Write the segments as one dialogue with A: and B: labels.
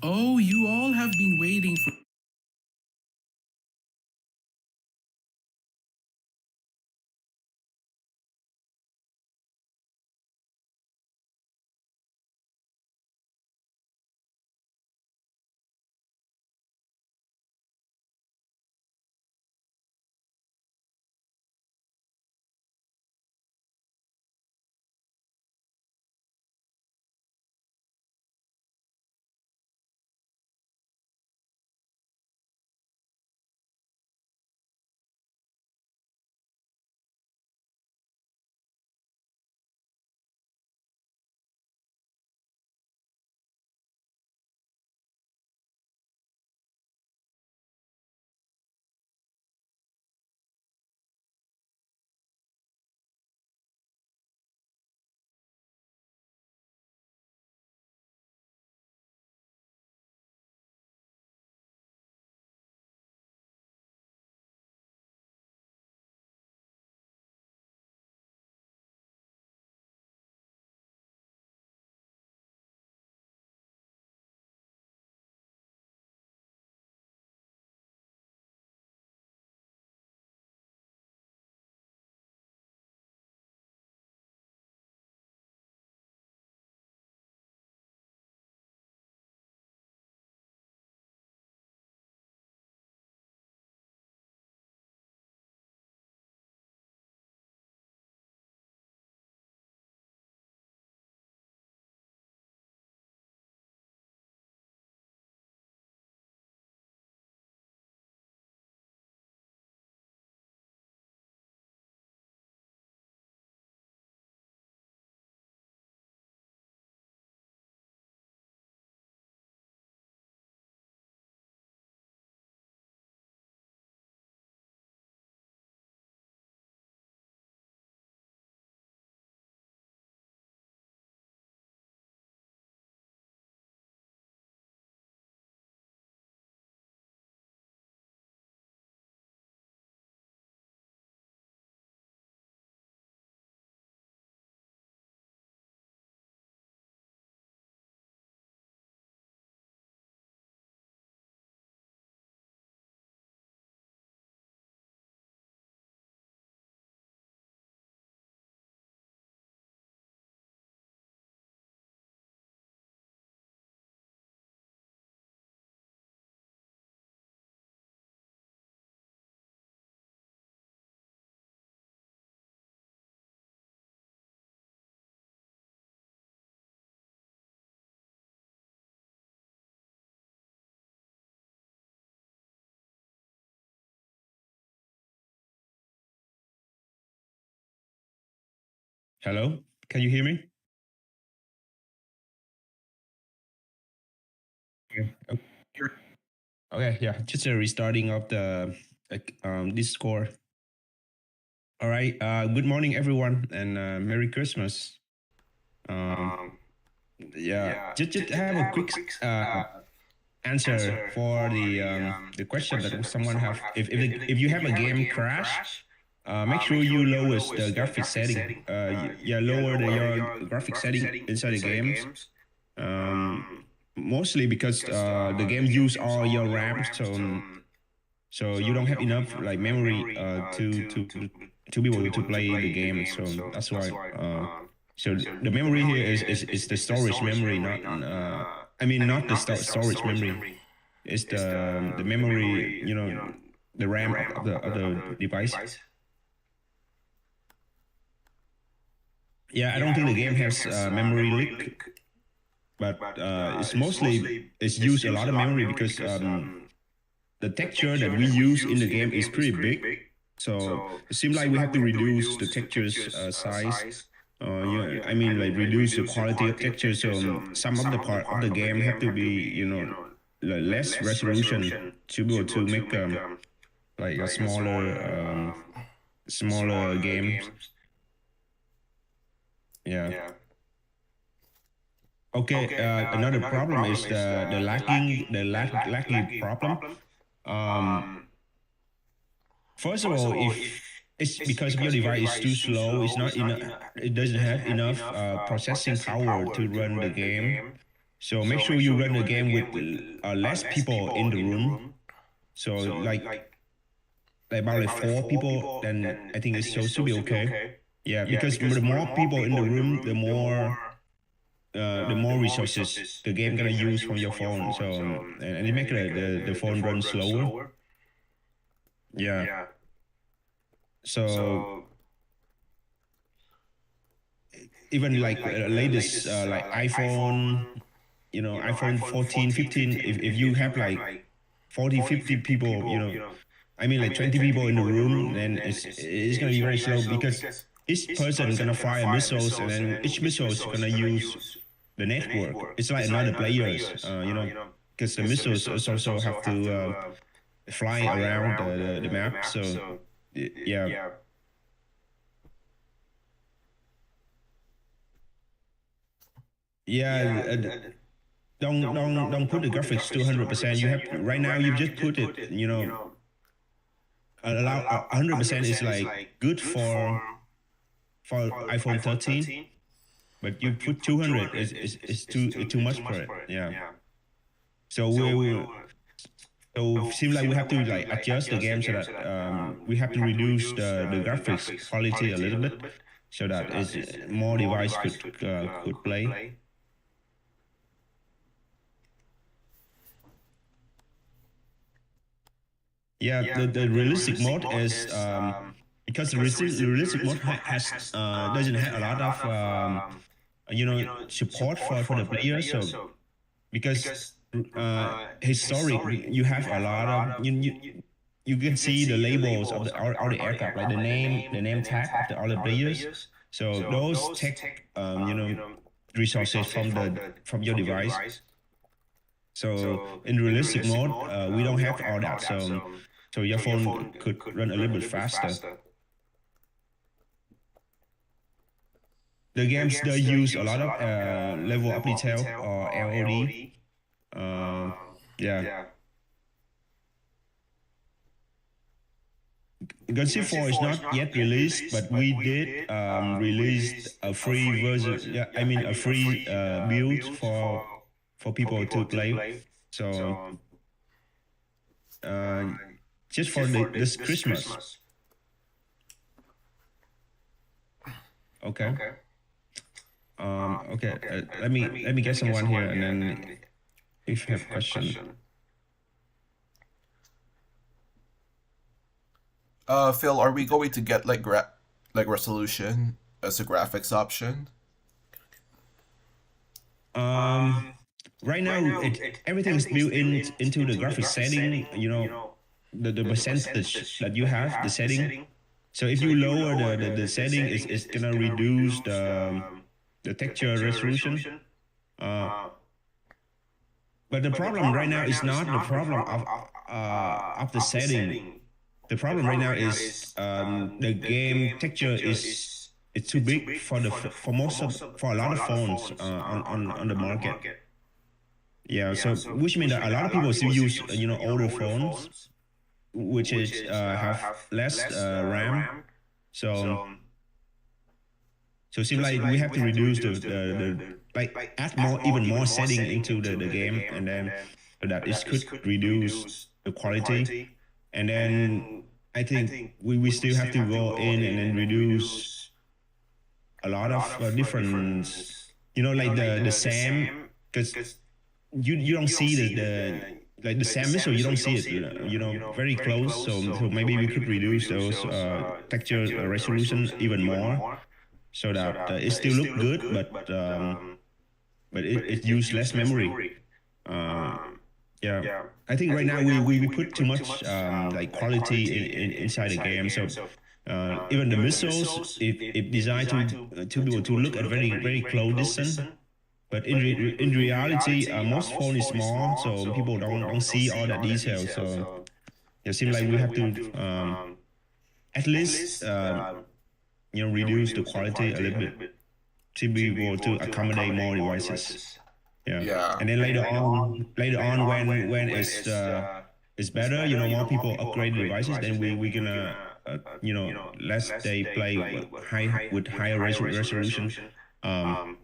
A: Oh, you all have been waiting for.
B: Hello, can you hear me? Yeah. Okay, yeah, just a restarting of the Discord. All right, good morning, everyone, and Merry Christmas. Um, yeah, just have a quick answer for the question that someone have. If you have a game crash, make sure you lower the graphic setting. Yeah, lower your graphic setting inside the games. Um, Mostly because the game use all your RAM, so you don't have enough like memory to be able to play the game. So that's why. So the memory here is the storage memory, not I mean not the storage memory. It's the memory, the RAM of the device. Yeah, I don't think the game has memory leak, but it's used a lot of memory because the texture that we use in the game is pretty big. So it seems like we have to reduce the textures size. Yeah, I mean like reduce the quality of texture. So some of the part of the game have to be, less resolution to be able to make like a smaller games. Yeah. Okay. Another problem is the lagging laggy problem. Um, First of all, if it's because your device is too slow, it doesn't have enough processing power to run the game. So make sure you run the game with less people in the room. So like about like 4 people, then I think it should be okay. Yeah, because the more people in the room, the more resources the game gonna use from your phone. So and it make the phone run slower. Yeah. So even like latest like iPhone, iPhone 14, 15, if you have like 40, 50 people, I mean like 20 people in the room, then it's gonna be very slow because each person gonna fire missiles and then each missile is gonna use the network. It's like another players, because the missiles also have to fly around the map. So yeah. Yeah, don't put the graphics to 100%. You have right now you just put it, allow 100% is like good for iPhone 13, but you put 200 is too much for it. Yeah. So so seems like we have to like adjust the game so that we have to reduce the graphics quality a little bit so that is more device could play. Yeah, the realistic mode is because the realistic mode has doesn't have a lot of support for the players. So because historic you have a lot of you can see the labels of all the aircraft, like the name tag of all the players. So those take resources from your device. So in realistic mode, we don't have all that. So your phone could run a little bit faster. The games they use a lot of level up detail or LOD. Yeah. Gunship 4 is not yet released, but we did release a free version. Yeah, I mean a free build for people to play. So uh, just for this Christmas. Okay. Okay. Let me get someone here, and then if you have question.
C: Phil, are we going to get like resolution as a graphics option?
B: Um, right now everything is built into the graphics setting. The percentage that you have the setting. So if you lower the setting, it's gonna reduce the texture resolution. Uh, but the problem right now is not the problem of the setting. The problem right now is the game texture is it's too big for for a lot of phones on the market. Yeah, so which means that a lot of people still use older phones, which is have less RAM. So it seems like we have to reduce the like add more even more setting into the game, and then so that it could reduce the quality. And then I think we still have to go in and then reduce a lot of different, like the SAM, because you don't see the like the SAM missile, you don't see it, very close. So maybe we could reduce those texture resolution even more so that it still look good, but it use less memory. Um, yeah, I think right now we put too much like quality inside the game. So even the missiles, it designed to be able to look at very very close distance. But in reality, most phone is small, so people don't see all that detail. So it seems like we have to at least reduce the quality a little bit to be able to accommodate more devices. Yeah,
C: Yeah.
B: and then later on when it's better, more people upgrade the devices, then we gonna less they play high with higher resolution. Um,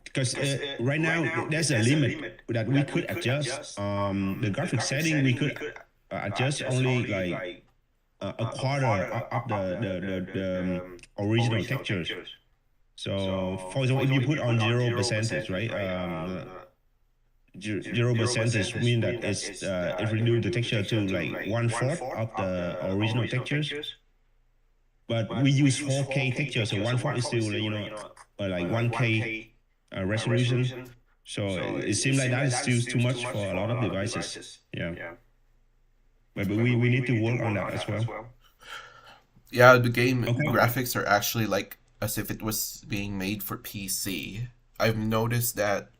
B: because right now there's a limit that we could adjust. The graphic setting we could adjust only like a quarter of the original textures. So, for example, if you put on 0%, right? 0% mean that it reduce the texture to like 1/4 of the original textures. But we use 4K texture, so 1/4 is still like 1K resolution. So it seems like that is still too much for a lot of devices. Yeah, but we need to work on that as well.
C: Yeah, the game
B: Okay.
C: graphics are actually like as if it was being made for PC. I've noticed that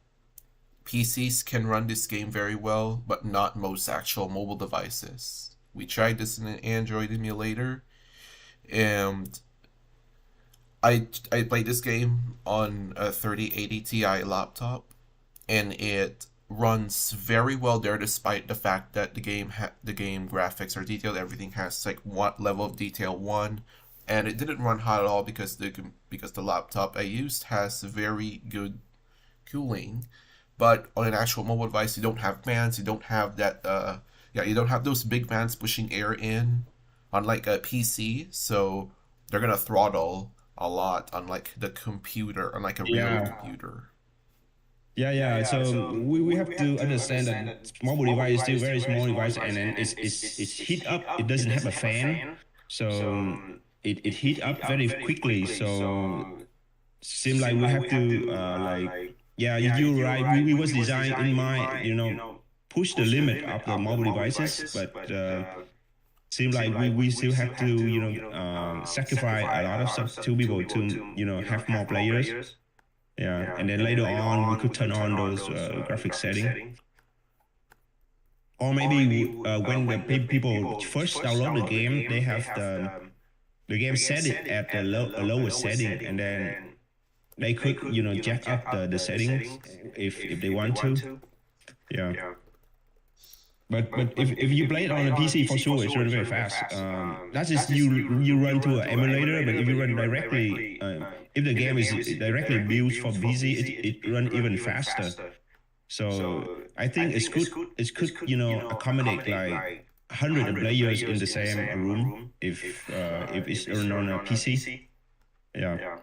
C: PCs can run this game very well, but not most actual mobile devices. We tried this in an Android emulator, and I played this game on a 3080 Ti laptop, and it runs very well there, despite the fact that the game graphics are detailed. Everything has like one level of detail one, and it didn't run hot at all because the laptop I used has very good cooling. But on an actual mobile device, you don't have fans. You don't have that. You don't have those big fans pushing air in, unlike a PC. So they're gonna throttle a lot, unlike the computer, unlike a real
B: Yeah.
C: computer.
B: Yeah. So we have to understand that mobile device is still very small device, and then it's heat up. It doesn't have a fan, so it heat up very quickly. So seem like we have to like, yeah, you're right. We was designed in mind, push the limit of the mobile devices, but seem like we still have to sacrifice a lot of stuff to be able to have more players. Yeah, and then later on we could turn on those graphic setting, or maybe when the people first download the game, they have the game set it at the lowest setting, and then they could jack up the settings if they want to. Yeah. But if you play it on a PC, for sure it's running very fast. That's just you run to an emulator, but if you run directly, if the game is directly built for PC, it run even faster. So I think it could accommodate like 100 players in the same room if it's run on a PC. Yeah.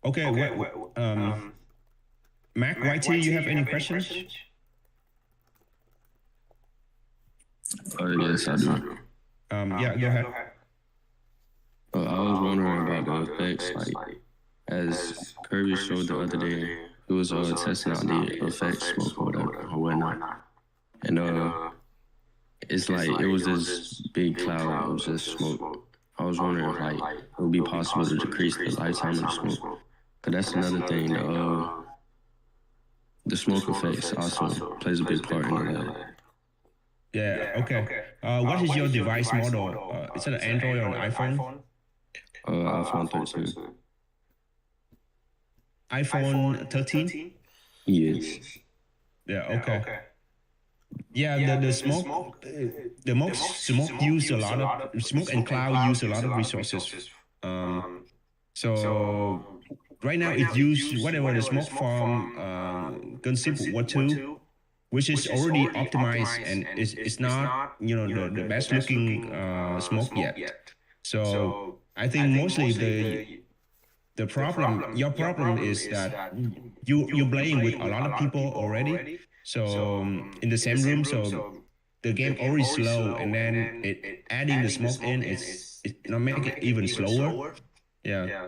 B: Okay. Mac, YT, you have any questions?
D: Yes, I do.
B: Yeah, go ahead.
D: I was wondering about the effects, like, as Kirby showed the other day, he was testing out the effects smoke or whatever, or whatnot. And it's like, it was this big cloud, it was just smoke. I was wondering if, like, it would be possible to decrease the lifetime of the smoke. But that's another thing, the smoke effects also plays a big part in that.
B: Yeah, okay. What is your device model? Is it an Android or an iPhone?
D: iPhone 13.
B: iPhone 13?
D: Yes.
B: Yeah, okay. Yeah, the smoke, smoke use a lot of smoke and cloud use a lot of resources. So right now it uses whatever the smoke from Gunship IV, which is already optimized and it's not the best looking smoke yet. So I think mostly the problem, your problem is that you're playing with a lot of people already. So in the same room, so the game already slow, and then it adding the smoke in, it not make it even slower. Yeah.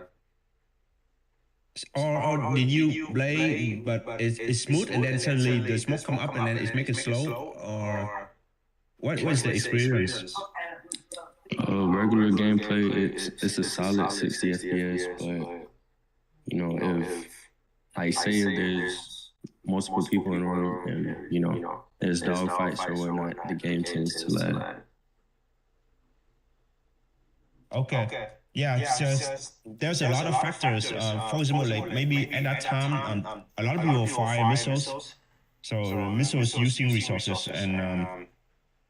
B: Or did you play but it's smooth and then suddenly the smoke come up and then it's make it slow, or what is the experience?
D: Regular gameplay, it's a solid 60 FPS, but if, like, say if there's multiple people in a room and there's dog fights or whatnot, the game tends to lag.
B: Okay. Yeah, it's just there's a lot of factors. For example, like maybe at that time, a lot of people fire missiles, so missiles using resources, and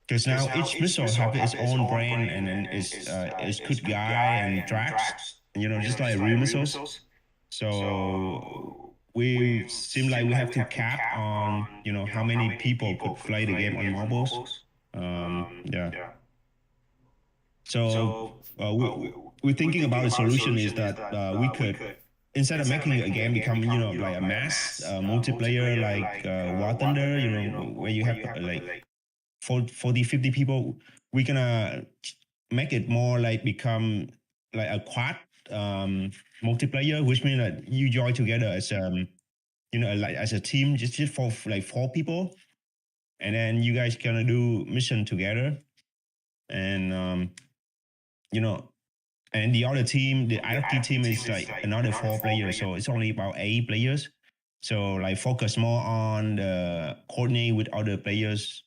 B: because now each missile have its own brain, and then it's could guy and tracks. just like real missiles. So we seem like we have to cap on how many people could play the game on mobiles. Yeah. So we're thinking about a solution is that we could, instead of making a game become like a mass multiplayer like War Thunder, where you have like 40, 50 people, we're gonna make it more like become like a quad multiplayer, which means that you join together as like as a team, just for like 4 people, and then you guys gonna do mission together, and you know and the other team, the IFT team, is like another 4 players, so it's only about 8 players. So like focus more on the coordinate with other players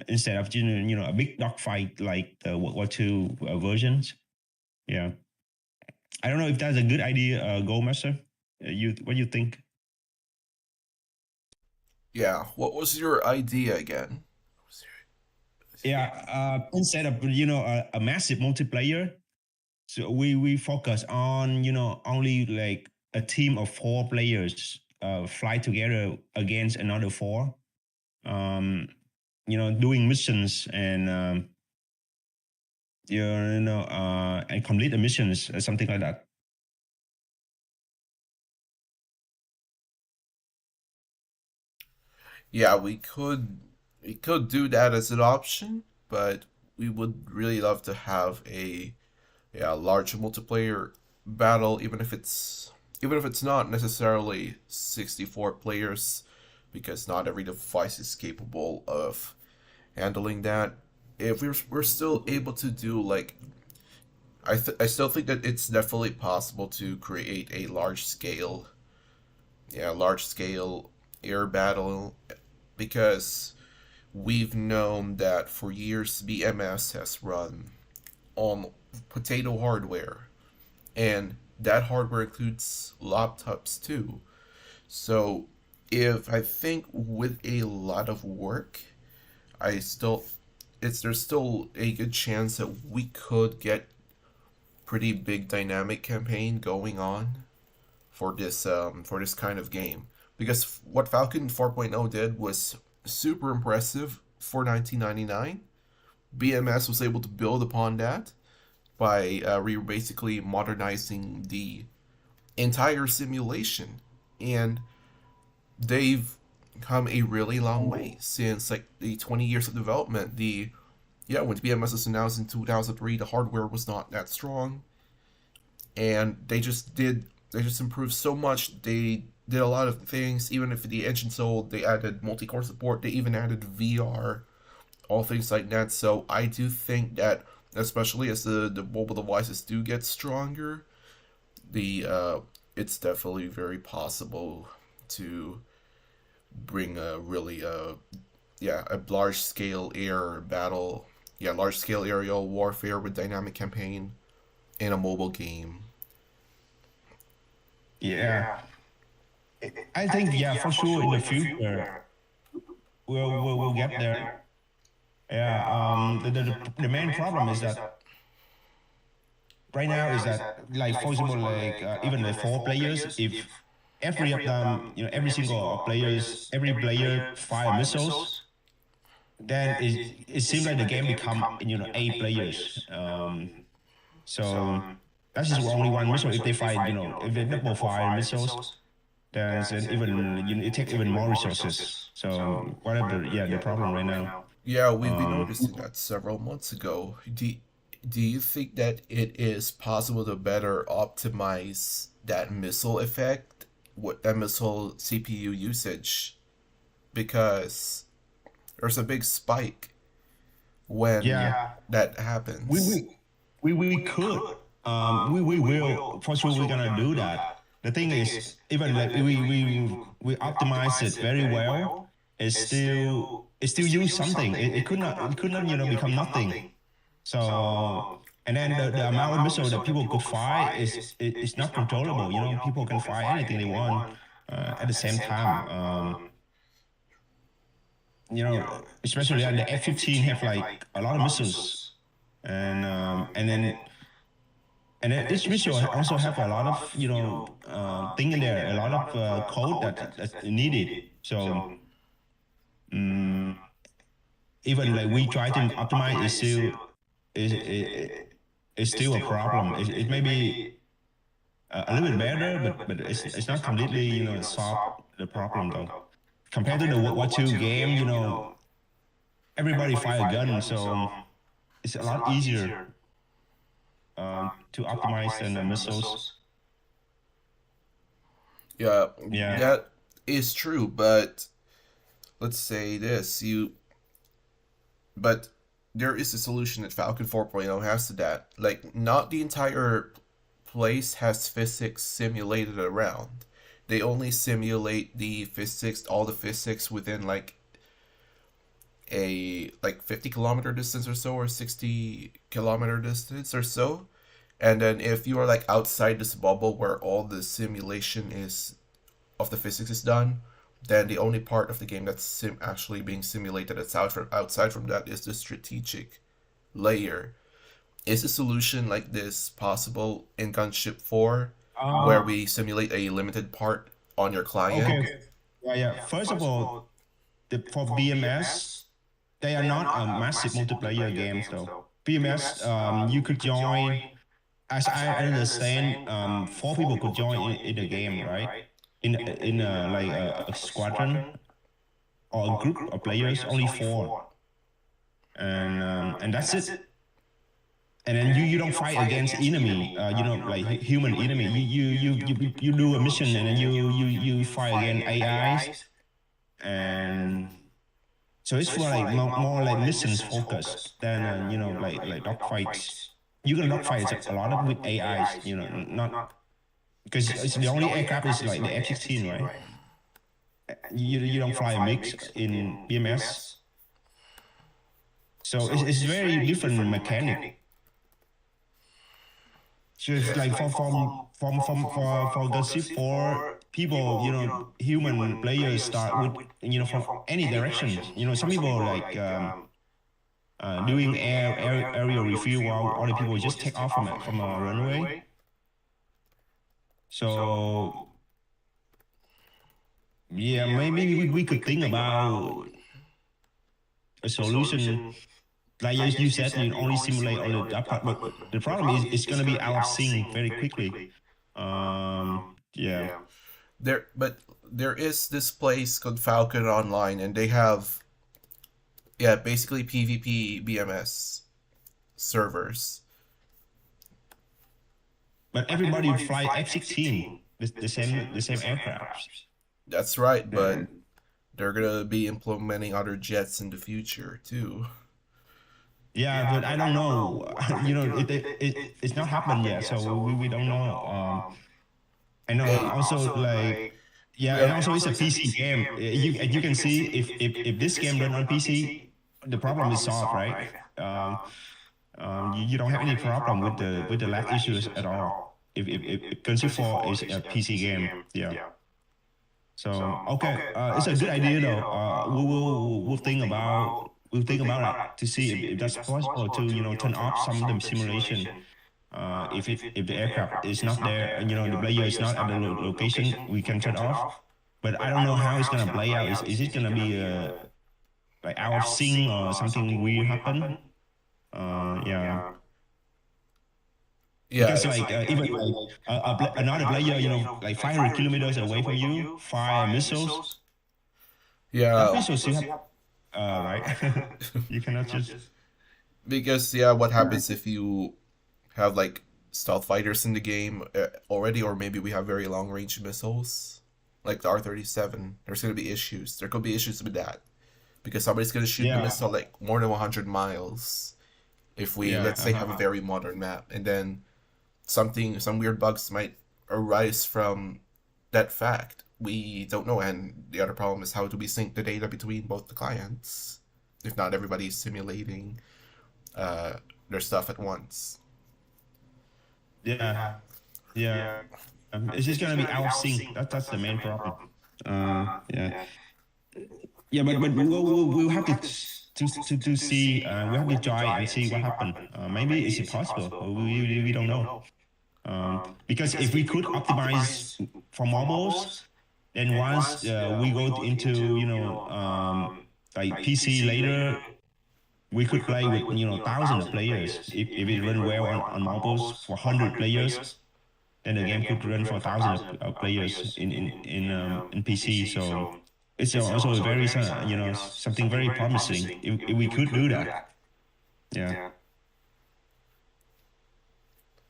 B: instead of a big dogfight like the World War II versions. Yeah, I don't know if that's a good idea, Goldmaster. You what do you think?
C: Yeah, what was your idea again?
B: Yeah, instead of a massive multiplayer, so we focus on only like a team of 4 players fly together against another 4, doing missions and and complete the missions or something like that.
C: Yeah, we could do that as an option, but we would really love to have a large multiplayer battle, even if it's not necessarily 64 players, because not every device is capable of handling that. If we're still able to do like I still think that it's definitely possible to create a large scale air battle, because we've known that for years BMS has run on potato hardware, and that hardware includes laptops too. So if I think with a lot of work, I still it's there's still a good chance that we could get pretty big dynamic campaign going on for this kind of game, because what Falcon 4.0 did was super impressive for 1999. BMS was able to build upon that by basically modernizing the entire simulation, and they've come a really long way since like the 20 years of development. When BMS was announced in 2003, the hardware was not that strong, and they just improved so much. They did a lot of things. Even if the engine's old, they added multi-core support. They even added VR, all things like that. So I do think that, especially as the mobile devices do get stronger, the it's definitely very possible to bring a really a large scale air battle, large scale aerial warfare with dynamic campaign in a mobile game.
B: Yeah, I think, yeah, for sure in the future we'll get there. Yeah, the main problem is that right now is that, like, for example, like even the 4 players, if every of them, every single players, every player fire missiles, then it seems like the game become 8 players. So that's just only one missile. If they fire, if they double fire missiles, then even it takes even more resources. So whatever, yeah, the problem right now.
C: Yeah, we've been
B: Um,
C: noticing that several months ago. Do you think that it is possible to better optimize that missile effect, what that missile CPU usage? Because there's a big spike when
B: yeah,
C: that
B: we
C: happens.
B: we we could, we will for sure, we're gonna do that. The thing is, even like we optimize it very well, it still use something. It could not become nothing. So, and then the amount of missile that people could fire is not controllable. People can fire anything they want at the same time. Especially like the F-15 have like a lot of missiles, and then and then each visual also have a lot of thing in there, a lot of code that's needed. So um, even like we try to optimize, is it's still a problem. It may be a little bit better, but it's not completely solve the problem though. Compared to the what two game, everybody fire a gun, so it's a lot easier to optimize than the missiles.
C: Yeah,
B: Yeah.
C: that is true, but let's say this, but there is a solution that Falcon 4.0 has to that. Like, not the entire place has physics simulated around. They only simulate the physics, all the physics within like a 50-kilometer distance or so, or 60-kilometer distance or so. And then if you are like outside this bubble where all the simulation is of the physics is done, then the only part of the game that's actually being simulated outside from that is the strategic layer. Is a solution like this possible in Gunship 4, where we simulate a limited part on your client?
B: Okay. Yeah. First of all, for BMS, they are not a massive multiplayer games though. BMS, you could join, as I understand, 4 people could join in the game, right? In like a squadron or a group of players, only 4, and that's it. And then you don't fight against enemy, like human enemy. You do a mission and then you fight against AIs, and so it's for like more like missions focused than like dogfights. You can dogfight a lot of with AIs, not because it's the only aircraft is like the F-16, right? You don't fly a mix in BMS, so it's very different mechanic. So it's like for Gunship 4 people, human players start with from any directions. Some people like doing aerial refuel while other people just take off from a runway. So yeah, maybe we could think about a solution. Like as you said, you only simulate all that part, but the problem is it's gonna be out of sync very quickly. Yeah.
C: But there is this place called Falcon Online, and they have, yeah, basically PvP BMS servers.
B: But everybody fly F-16, the same aircraft.
C: That's right, but they're gonna be implementing other jets in the future too.
B: Yeah, but I don't know. It's not happened yet, so we don't know. And also like and also it's a PC game. You can see if this game run on PC, the problem is solved, right? You don't have any problem with the lag issues at all. If Gunship 4 is a PC game, yeah. So okay, it's a good idea though. We'll think about that to see if that's possible to turn off some of the simulation. If the aircraft is not there and the player is not at the location, we can turn off. But I don't know how it's gonna play out. Is it gonna be like out of sync or something weird happen? Yeah.
C: Yeah,
B: Because like even like another player, like 500 kilometers away from you, fire missiles.
C: yeah.
B: Missiles you have, right? You cannot just.
C: Because what happens if you have like stealth fighters in the game already, or maybe we have very long range missiles, like the R-37. There's gonna be issues. There could be issues with that because somebody's gonna shoot the missile like more than 100 miles. If we let's say have a very modern map, and then some weird bugs might arise from that fact. We don't know, and the other problem is how do we sync the data between both the clients if not everybody's simulating their stuff at once.
B: Yeah. It's just gonna be out of sync. That's the main problem. Yeah. Yeah, but we'll have to see. We have to try and see what happened. Maybe it's possible. We don't know. Because if we could optimize for mobiles, then once we go into like PC later, we could play with thousands of players. If it run well on mobiles for 100 players, then the game could run for thousands of players in PC. So it's also a very something very promising if we could do that. Yeah.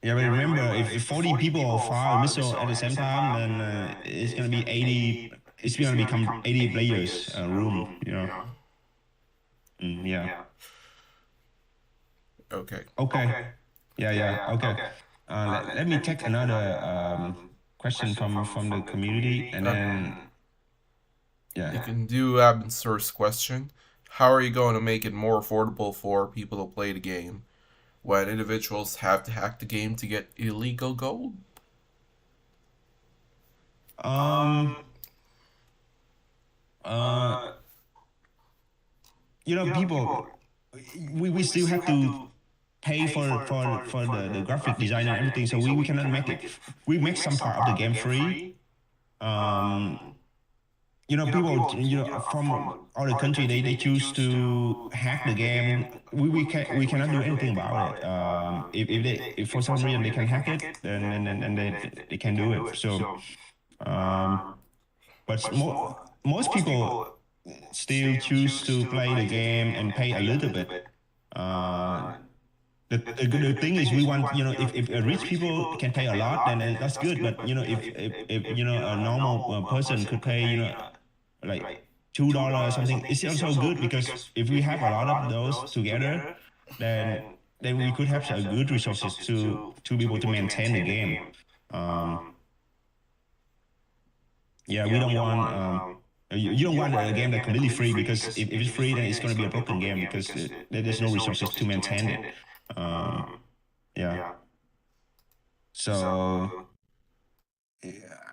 B: Yeah, but remember, if 40 people fire a missile at the same time, then it's gonna be 80. It's gonna become 80 players room. Yeah.
C: Okay.
B: Okay. Yeah. Okay. Let me take another question from the community, and then
C: You
B: yeah.
C: can do Abin's first question. How are you going to make it more affordable for people to play the game when individuals have to hack the game to get illegal gold?
B: Um. Uh. People, we still have to pay for the graphic design and everything, so we cannot make it. We make some part of the game free. Um. People, from other country, they choose to hack the game. We cannot do anything about it. If for some reason they can hack it, then they can do it. So, um, but most people still choose to play the game and pay a little bit. Uh, the thing is, we want, if rich people can pay a lot, then that's good. But if a normal person could pay, like $2 or something, it's also good, because if we have a lot of those together, then we could have a good resources to be able to maintain the game. Um, yeah, we don't want you don't want a game that's completely free, because if it's free, then it's going to be a broken game, because there's no resources to maintain it. Um, yeah. So yeah,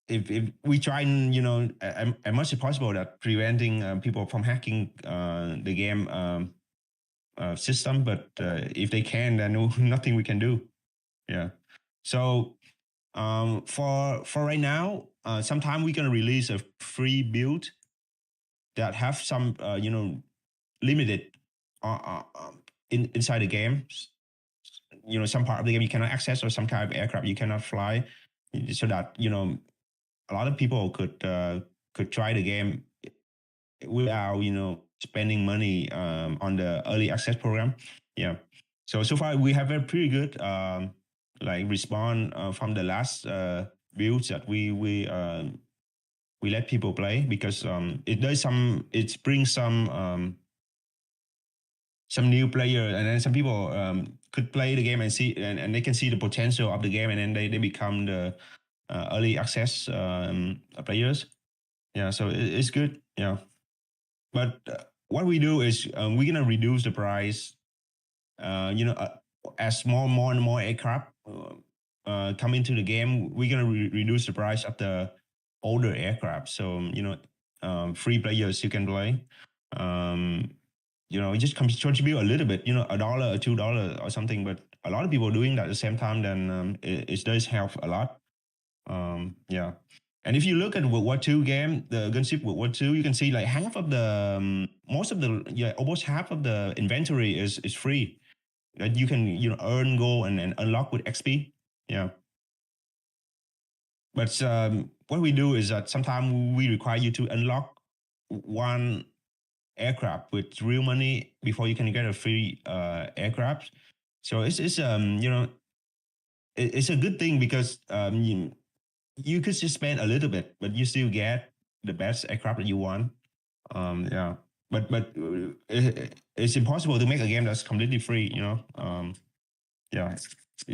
B: if we try and as much as possible that preventing people from hacking the game system, but if they can, then nothing we can do. Yeah. So for right now, sometime we're gonna release a free build that have some limited inside the game. Some part of the game you cannot access, or some kind of aircraft you cannot fly, so that a lot of people could try the game without spending money on the early access program. Yeah. So far we have a pretty good like response from the last builds that we let people play, because it brings some new player, and then some people could play the game and see, and they can see the potential of the game, and then they become the early access players. Yeah, so it's good. Yeah, but what we do is we're gonna reduce the price. As more and more aircraft come into the game, we're gonna reduce the price of the older aircraft. So free players you can play. Um, just contribute a little bit. $1 or $2 or something. But a lot of people doing that at the same time, then it does help a lot. Yeah. And if you look at World War II game, the Gunship World War II, you can see like half of the, almost half of the inventory is free. That you can earn gold and unlock with XP. Yeah. But what we do is that sometimes we require you to unlock one aircraft with real money before you can get a free aircraft. So it's a good thing, because you could just spend a little bit, but you still get the best aircraft that you want. Yeah, but it's impossible to make a game that's completely free. Yeah,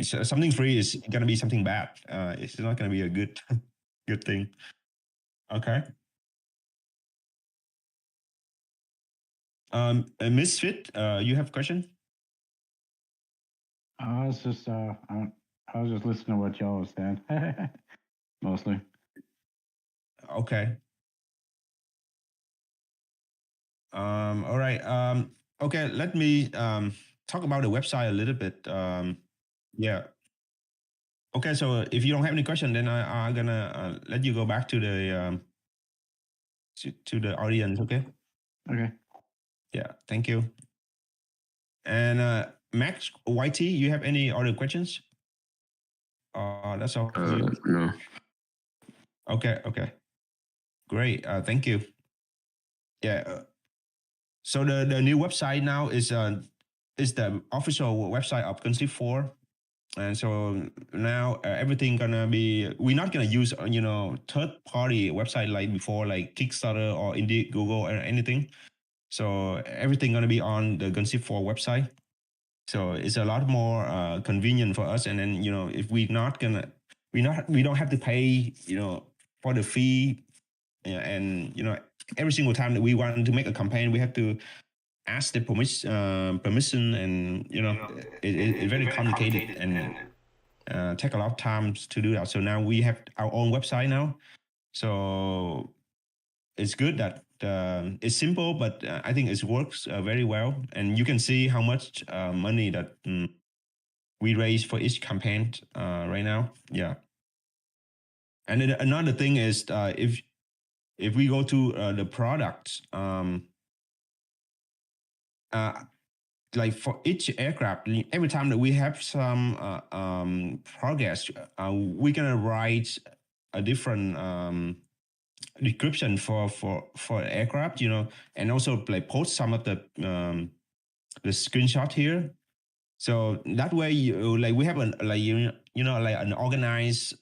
B: something free is gonna be something bad. It's not gonna be a good good thing. Okay. Misfit, you have a question?
E: It's just I was just listening to what y'all was saying, mostly.
B: Okay. All right. Okay, let me talk about the website a little bit. Yeah. Okay, so if you don't have any question, then I'm gonna let you go back to the to the audience. Okay.
E: Okay.
B: Yeah. Thank you. And Max YT, you have any other questions? That's all for you.
D: No.
B: Okay. Okay. Great. Thank you. Yeah. So the new website now is the official website of Gunship IV. And so now everything gonna be, we're not gonna use third party website like before, like Kickstarter or Indiegogo or anything. So everything gonna be on the Gunship IV website. So it's a lot more convenient for us. And then if we don't have to pay for the fee. Yeah, and every single time that we want to make a campaign, we have to ask the permission, and it's very complicated and take a lot of time to do that. So now we have our own website now. So it's good that it's simple, but I think it works very well. And you can see how much money that we raise for each campaign right now. Yeah. And then another thing is if we go to the product, like for each aircraft, every time that we have some progress, we're gonna write a different description for aircraft, and also like post some of the screenshot here. So that way, we have like an organized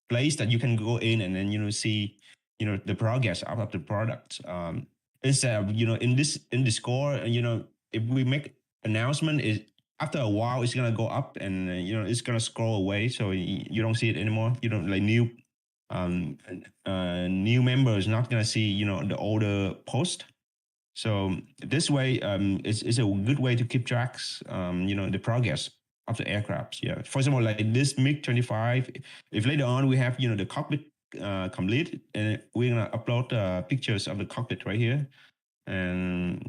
B: place that you can go in and then see the progress out of the product. Instead of in the score, if we make announcement, is after a while it's gonna go up and it's gonna scroll away, so you don't see it anymore. Like new members not gonna see the older post. So this way, it's a good way to keep tracks, the progress of the aircraft. Yeah. For example, like this MiG-25, if later on we have, the cockpit complete, and we're gonna upload pictures of the cockpit right here, and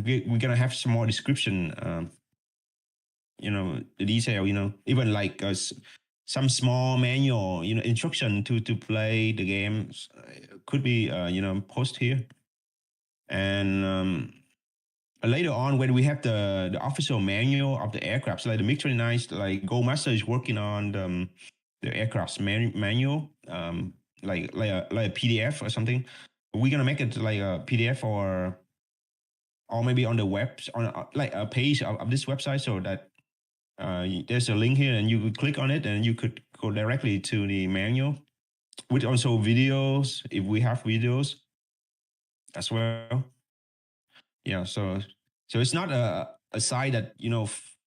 B: we're gonna have some more description, the detail, even like some small manual, instruction to play the games could be, post here. And later on, when we have the official manual of the aircraft, so like the MiG-29, like Goldmaster is working on the aircraft's manual, like a PDF or something. We're gonna make it like a PDF or maybe on the web, on like a page of this website, so that there's a link here and you could click on it and you could go directly to the manual, with also videos if we have videos as well. Yeah, so it's not a site that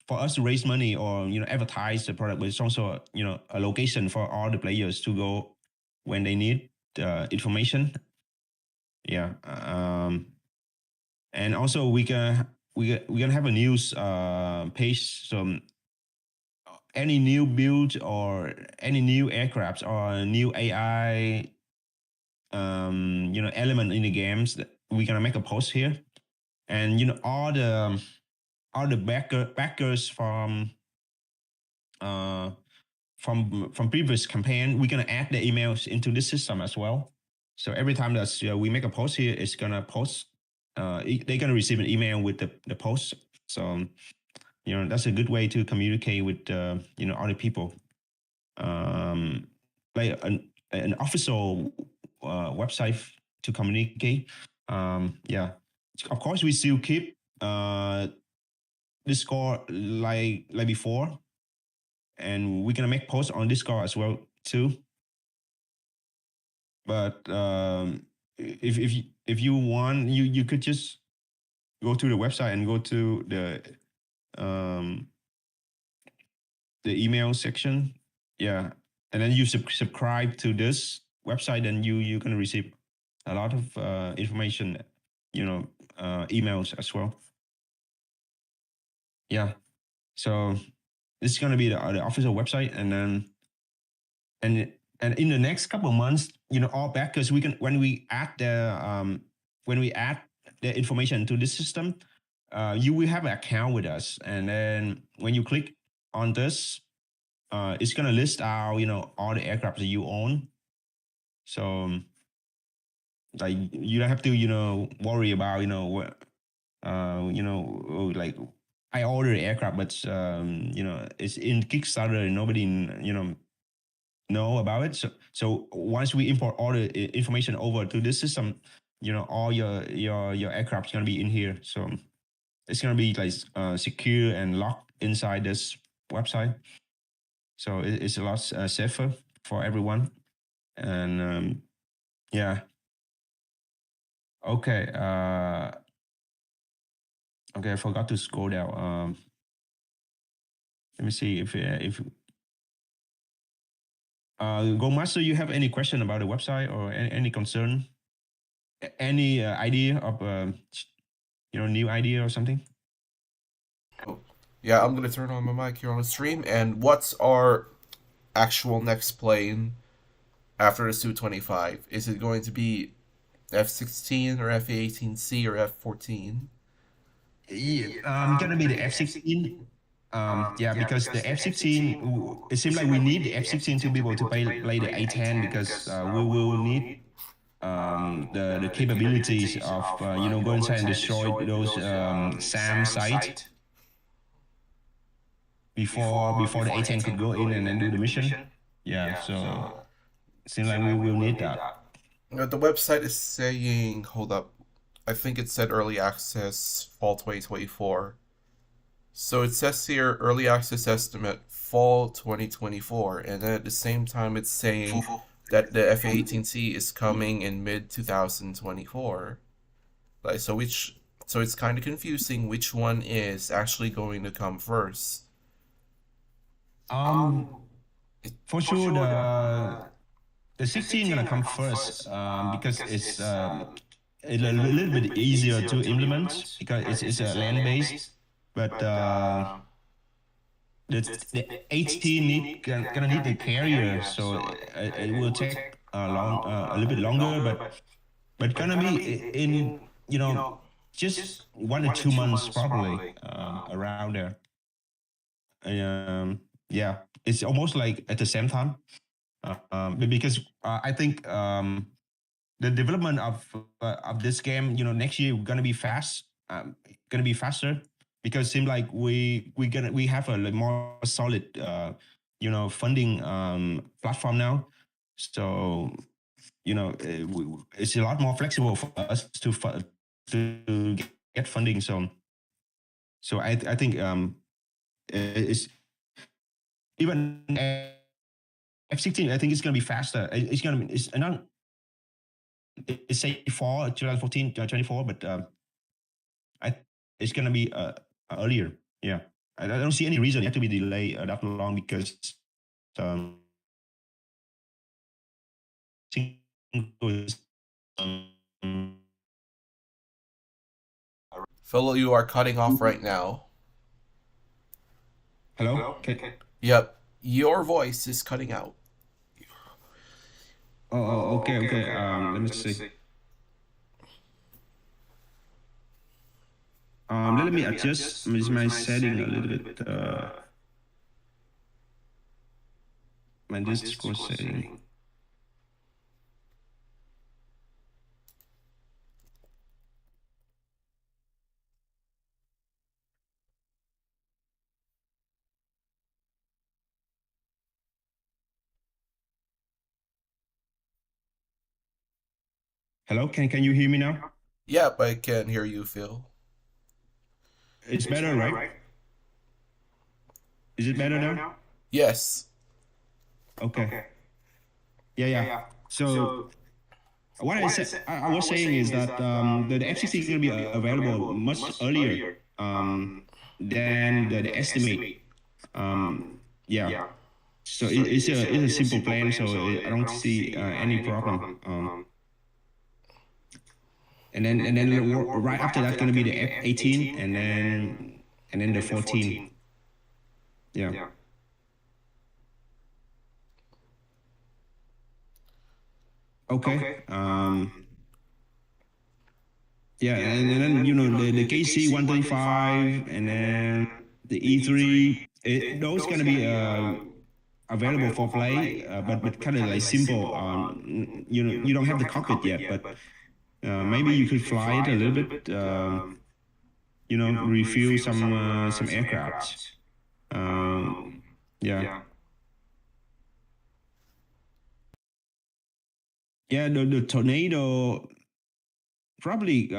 B: for us to raise money or advertise the product, but it's also a location for all the players to go when they need information. Yeah, and also we're gonna have a news page. So any new build or any new aircrafts or new AI element in the games, that we're gonna make a post here. And all the backers from previous campaign, we're gonna add the emails into this system as well. So every time that we make a post here, it's gonna post. They're gonna receive an email with the post. So that's a good way to communicate with other people. Like an official website to communicate. Yeah, of course we still keep Discord like before, and we're gonna make posts on Discord as well too. But if you want, you could just go to the website and go to the email section. Yeah, and then you subscribe to this website, then you're gonna receive a lot of information, emails as well. Yeah, so this is gonna be the official website, and then and in the next couple of months, all backers, we can, when we add the information to this system, you will have an account with us, and then when you click on this, it's gonna list out all the aircraft that you own. So like you don't have to worry about what like I ordered aircraft, but it's in Kickstarter and nobody know about it. So once we import all the information over to this system, all your aircraft's gonna be in here. So it's gonna be like secure and locked inside this website. So it's a lot safer for everyone. And yeah. Okay. Okay, I forgot to scroll down. Let me see if Go Master, you have any question about the website or any concern? Any idea of new idea or something?
C: Oh, yeah, I'm gonna turn on my mic here on the stream. And what's our actual next plane after the Su-25? Is it going to be F-16 or F-18C or F-14?
B: Yeah, gonna be the F-16. Yeah, because the F-16, it seems like we need the F-16 to be able to play the A-10 because we will need the capabilities of go inside and destroy those SAM site before the A-10 could go in and then do the mission. Yeah, so it seems like we will need that.
C: The website is saying, hold up, I think it said early access fall 2024. So it says here early access estimate fall 2024, and then at the same time it's saying that the F-18C is coming in mid 2024. Like so it's kind of confusing which one is actually going to come first.
B: For sure the 16 gonna come first because it's a little bit easier to implement because it's a land based, but the 18 gonna need the carrier, so it will take a little bit longer, but gonna be in just 1 to 2 months probably around there. Yeah, it's almost like at the same time because I think the development of this game, next year gonna be gonna be faster because it seems like we have a like, more solid funding platform now. So it's a lot more flexible for us to get funding. So I think it's even F-16. I think it's gonna be faster. It's not it's say for 2014 24, but it's gonna be earlier. Yeah, I don't see any reason it to be delayed that long because um, um
C: Philo, you are cutting off right now.
B: hello.
C: Yep, your voice is cutting out.
B: Okay. Let me see. Let me adjust my setting a little bit. My Discord setting. Hello, can you hear me now?
C: Yep, I can hear you, Phil.
B: It's better, right? Is it better now?
C: Yes.
B: Okay. Yeah. So what I was saying is that the F-16 is going to be available much earlier than the estimate. Yeah. So it's a simple plan. So I don't see any problem. And then right after that going to be the F-18 and then the 14. Yeah. Okay. Yeah, and then the KC 135 and then the E3. Those gonna be available for play, but kind of like simple. You don't have the cockpit yet, but maybe you could fly it a little bit. Refuel some aircraft. Yeah. Yeah, the tornado probably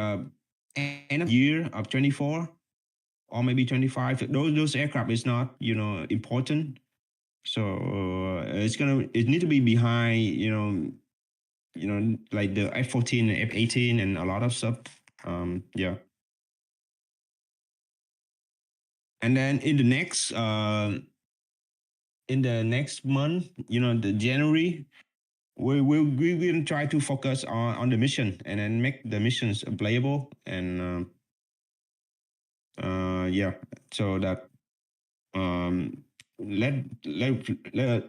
B: end of year of 24 or maybe 25. Those aircraft is not important, so it need to be behind like the F-14 and F-18 and a lot of stuff. Yeah. And then in the next month, the January, we will try to focus on the mission and then make the missions playable and yeah, so that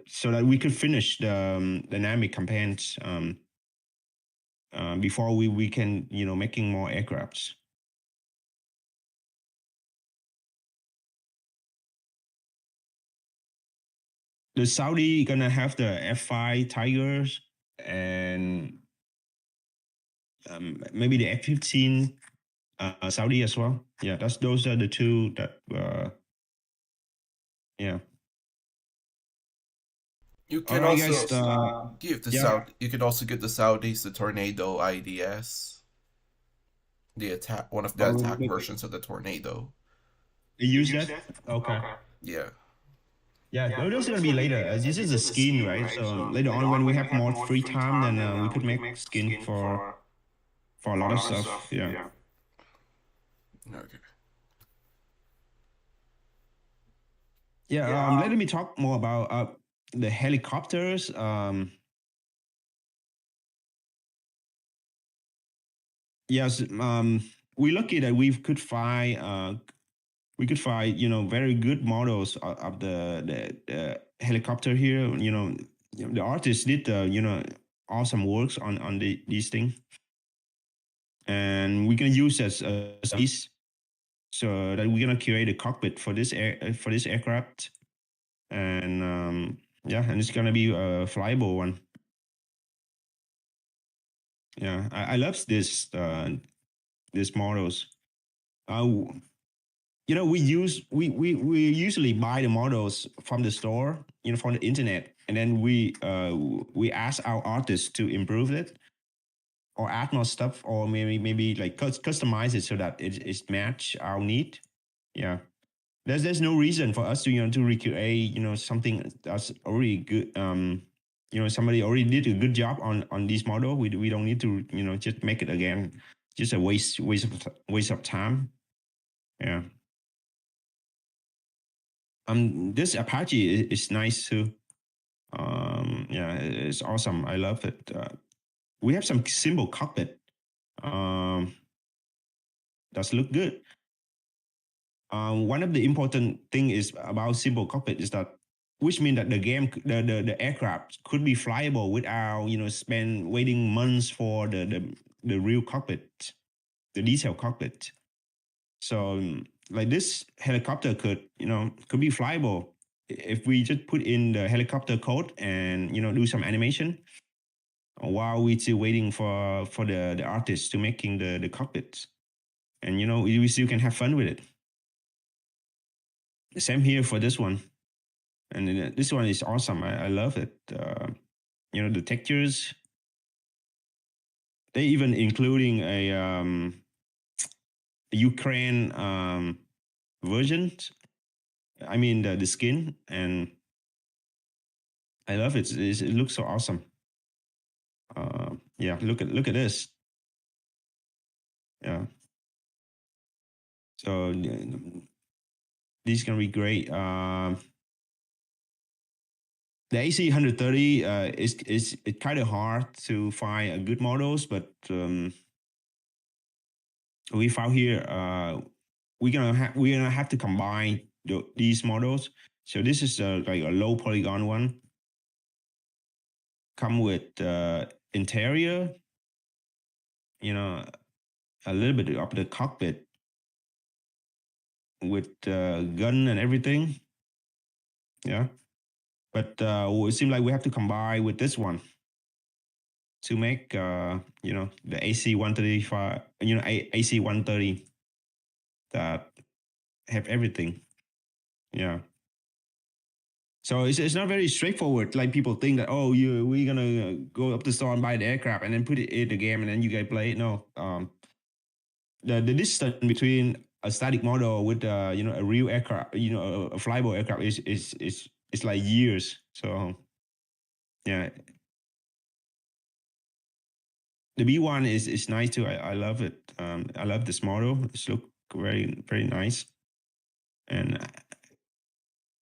B: so that we could finish the dynamic campaigns before we can making more aircrafts. The Saudi gonna have the F5 Tigers and maybe the F-15 Saudi as well. Yeah, those are the two that yeah.
C: You
B: All
C: can
B: right,
C: also
B: guys.
C: give the
B: Yeah.
C: You could also give the Saudis the Tornado IDS, one of the attack versions of the Tornado.
B: Use that. Okay.
C: Yeah.
B: Yeah, those are gonna be later. This is a skin, right? So later on, when we have more free time, then we could make skin for a lot of stuff. Yeah.
C: Okay.
B: Yeah. Let me talk more about the helicopters. Yes. We lucky that we could find very good models of the helicopter here. The artist did awesome works on these things, and we can use as these, so that we're gonna create a cockpit for this aircraft, and yeah, and it's gonna be a flyable one. Yeah, I love these models. We usually buy the models from the store, from the internet, and then we ask our artists to improve it or add more stuff, or maybe like customize it so that it match our need. Yeah, there's no reason for us to recreate something that's already good. Somebody already did a good job on this model. We don't need to just make it again. Just a waste of time. Yeah. This Apache is nice too. Yeah, it's awesome. I love it. We have some simple cockpit. Does look good. One of the important thing is about simple cockpit is that, which means that the aircraft could be flyable without spend waiting months for the real cockpit, the detailed cockpit. So like this helicopter could be flyable if we just put in the helicopter code and do some animation while we still waiting for the artist to making the cockpit, and we still can have fun with it. Same here for this one, and this one is awesome. I love it. The textures. They even including a Ukraine version. I mean the skin, and I love it. It looks so awesome. Yeah, look at this. Yeah. So these can be great. The AC 130 is kind of hard to find good models, but we found here we're gonna have to combine these models. So this is like a low polygon one. Come with interior, a little bit of the cockpit with gun and everything. Yeah. But it seems like we have to combine with this one to make the AC 135, AC 130 that have everything. Yeah. So it's not very straightforward. Like people think that we're gonna go up the store and buy the aircraft and then put it in the game and then you guys play it. No, the distance between a static model with a real aircraft, a flyable aircraft is like years. So yeah, the B1 is nice too. I love it. I love this model. It's look very very nice, and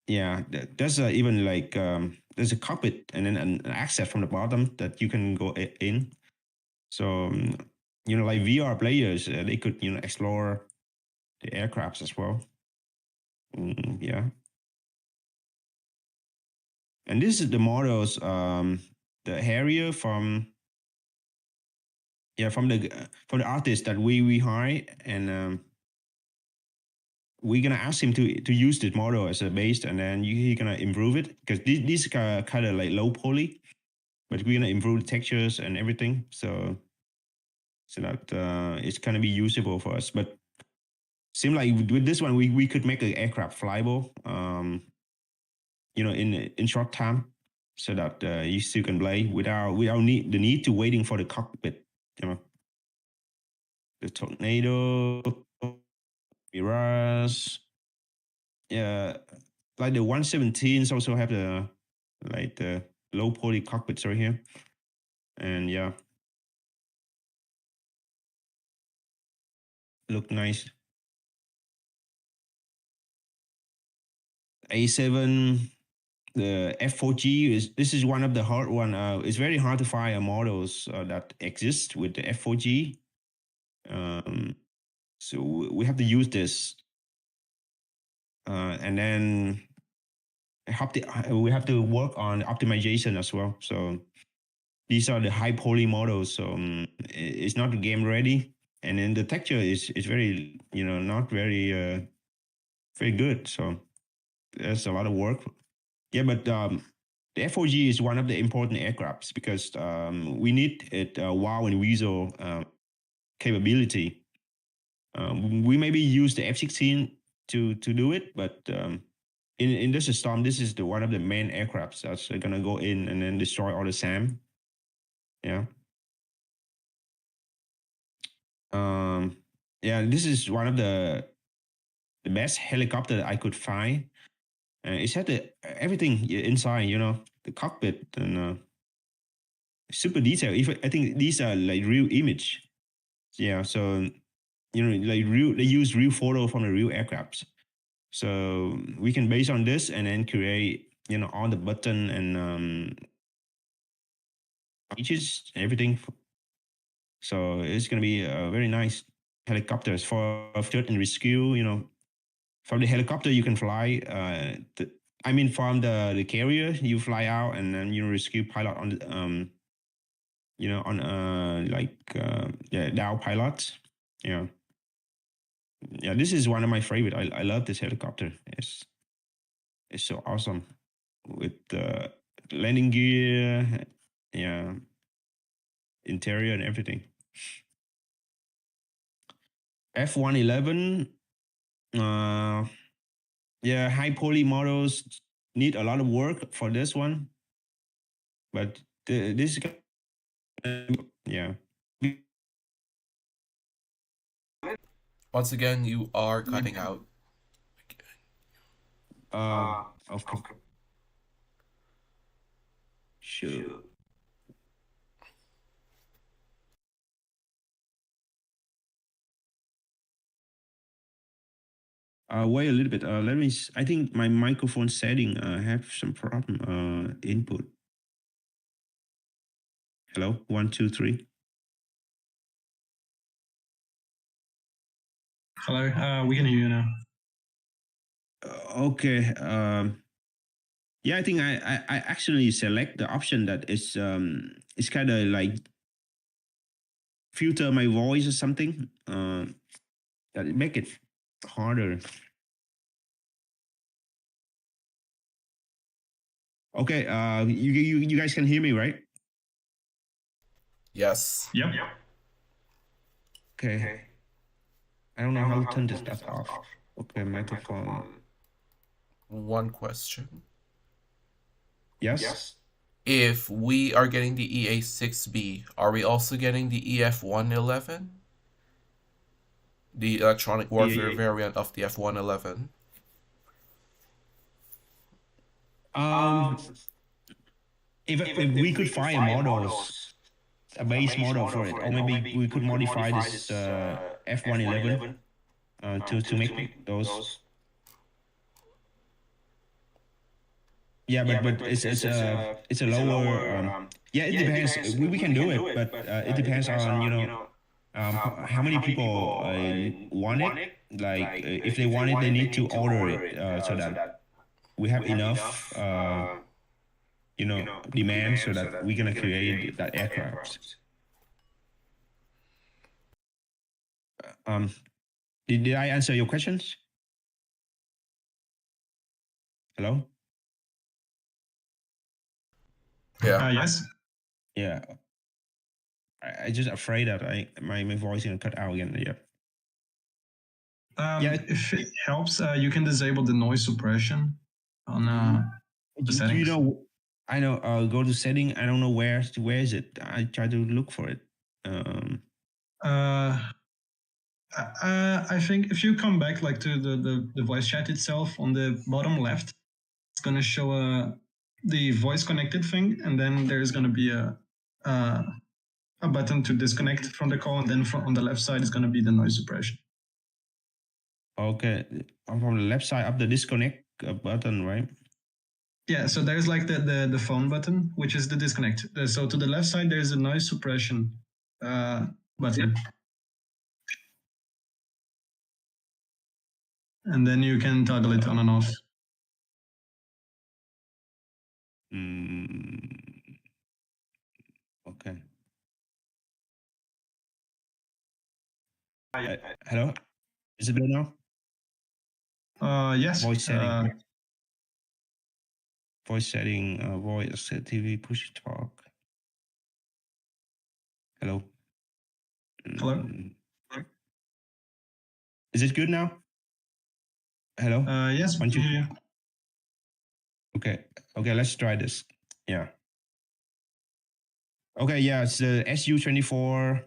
B: yeah, there's even like there's a cockpit and then an access from the bottom that you can go in. So like VR players, they could explore the aircrafts as well. Yeah, and this is the models. The Harrier from the artist that we hire, and we're gonna ask him to use this model as a base, and then he's gonna improve it because these are kind of like low poly, but we're gonna improve the textures and everything, so that it's gonna be usable for us. But seem like with this one, we could make an aircraft flyable, in short time, so that you still can play without the need to waiting for the cockpit. The Tornado, Mirage, yeah, like the 117s also have the low poly cockpits right here, and yeah, look nice. A7, the F4G this is one of the hard one. It's very hard to find models that exist with the F4G. So we have to use this, and then we have to work on optimization as well. So these are the high poly models. So it's not game ready, and then the texture is very not very very good. So there's a lot of work. Yeah, but the F4G is one of the important aircrafts because we need it wow and visual capability. We maybe use the F-16 to do it, but in this storm, this is one of the main aircrafts that's gonna go in and then destroy all the SAM. Yeah. Yeah, this is one of the best helicopter I could find. It had everything inside, the cockpit and super detailed. If I think these are like real image. Yeah, so like they use real photo from the real aircrafts. So we can base on this and then create all the button and features everything. So it's gonna be a very nice helicopters for search and rescue. From the helicopter you can fly. From the carrier you fly out and then you rescue pilot on the on down pilots. Yeah. Yeah, this is one of my favorite. I love this helicopter. It's so awesome with the landing gear, yeah, interior and everything. F111, yeah, high poly models need a lot of work for this one, but this yeah.
C: Once again, you are cutting out.
B: Okay. Sure. Wait a little bit. Let me. I think my microphone setting have some problem. Input. Hello, 1, 2, 3.
F: Hello. We can hear you now.
B: Okay. Yeah, I think I actually select the option that is it's kind of like filter my voice or something. That make it harder. Okay. You guys can hear me, right?
C: Yes.
F: Yep.
B: Okay. I don't know how to turn this stuff off. Okay, microphone.
C: One question.
B: Yes.
C: If we are getting the EA6B, are we also getting the EF111? The electronic warfare
B: Yeah.
C: variant of the F111?
B: Um, if we could find a base model for it, or maybe we could modify this F111 to make those. Yeah, but it's a lower. Yeah, it depends. We can do it, but it depends on how many people want it. Like if they want it, they need to order it so that we have enough demand so that we're gonna create that aircraft. Um, did I answer your questions? Hello.
C: Yeah.
F: Yes.
B: Yeah, I just afraid that my voice gonna cut out again. Yeah. Yeah.
F: If it helps, you can disable the noise suppression on the
B: Do
F: settings.
B: you know? I know. Go to setting. I don't know where is it. I try to look for it.
F: Uh, I think if you come back like to the voice chat itself on the bottom left, it's gonna show the voice connected thing, and then there's gonna be a button to disconnect from the call, and then on the left side is gonna be the noise suppression.
B: Okay, from the left side of the disconnect button, right?
F: Yeah, so there's like the phone button, which is the disconnect. So to the left side, there's a noise suppression button. And then you can toggle it on and off.
B: Okay. Hello? Is it better now?
F: Yes.
B: Voice setting. Voice setting. Voice set TV push talk. Hello.
F: Hello.
B: Is it good now? Hello.
F: Yes. We can hear you.
B: Okay. Okay. Let's try this. Yeah. Okay. Yeah. It's the SU-24.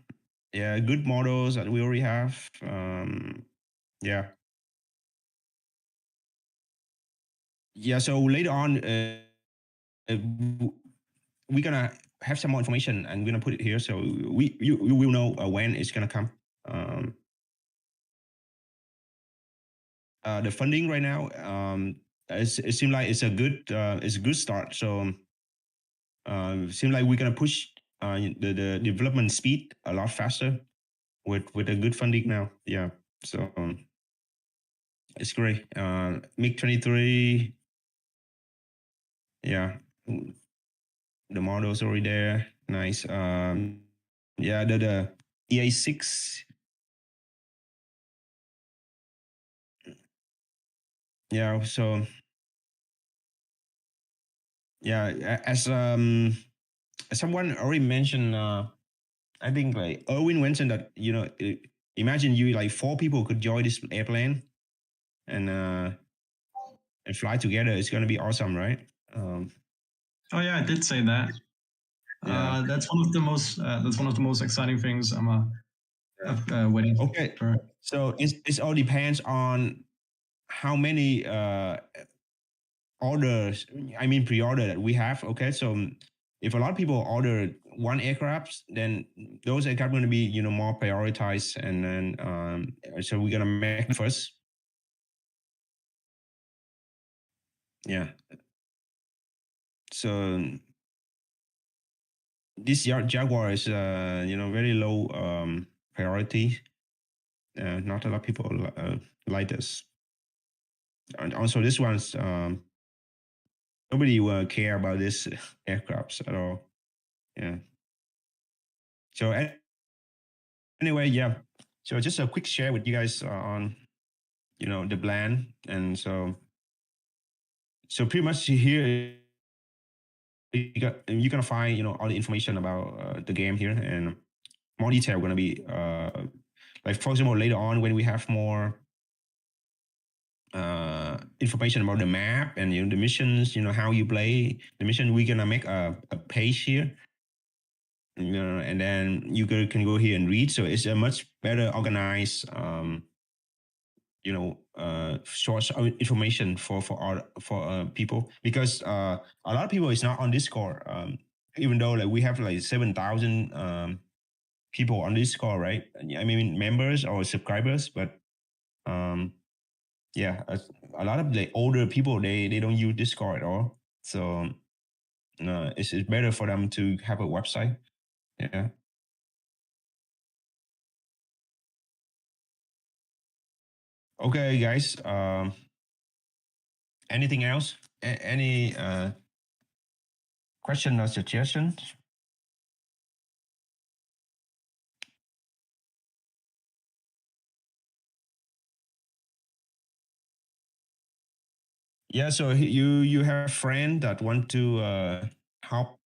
B: Yeah. Good models that we already have. Yeah. Yeah. So later on, we're gonna have some more information, and we're gonna put it here, so you will know when it's gonna come. The funding right now, it seems like it's a good start. So it seems like we're gonna push the development speed a lot faster with a good funding now. Yeah. So it's great. MiG-23. Yeah. The model's already there. Nice. Yeah, the EA6. Yeah, so yeah, as someone already mentioned, I think like Erwin mentioned that imagine you like 4 people could join this airplane and fly together. It's gonna be awesome, right?
F: Oh yeah, I did say that.
B: Yeah.
F: That's one of the most exciting things I'm waiting
B: Okay.
F: for.
B: So it all depends on how many orders, I mean pre-order that we have. Okay, so if a lot of people order one aircraft, then those aircraft are going to be more prioritized, and then so we're going to make first. Yeah. So this Jaguar is very low priority. Not a lot of people like this, and also this one's nobody will care about this aircrafts at all. Yeah. So anyway, yeah. So just a quick share with you guys on the plan, and so pretty much here you're gonna find all the information about the game here, and more detail gonna be like, for example, later on when we have more information about the map and the missions, how you play the mission, we're gonna make a page here, and then you can go here and read. So it's a much better organized source of information for people, because a lot of people is not on Discord, even though like we have like 7,000 people on Discord, right? I mean members or subscribers, but yeah, a lot of the older people, they don't use Discord at all. So it's better for them to have a website. Yeah. Okay, guys. Anything else? Any question or suggestions? Yeah. So you have a friend that want to help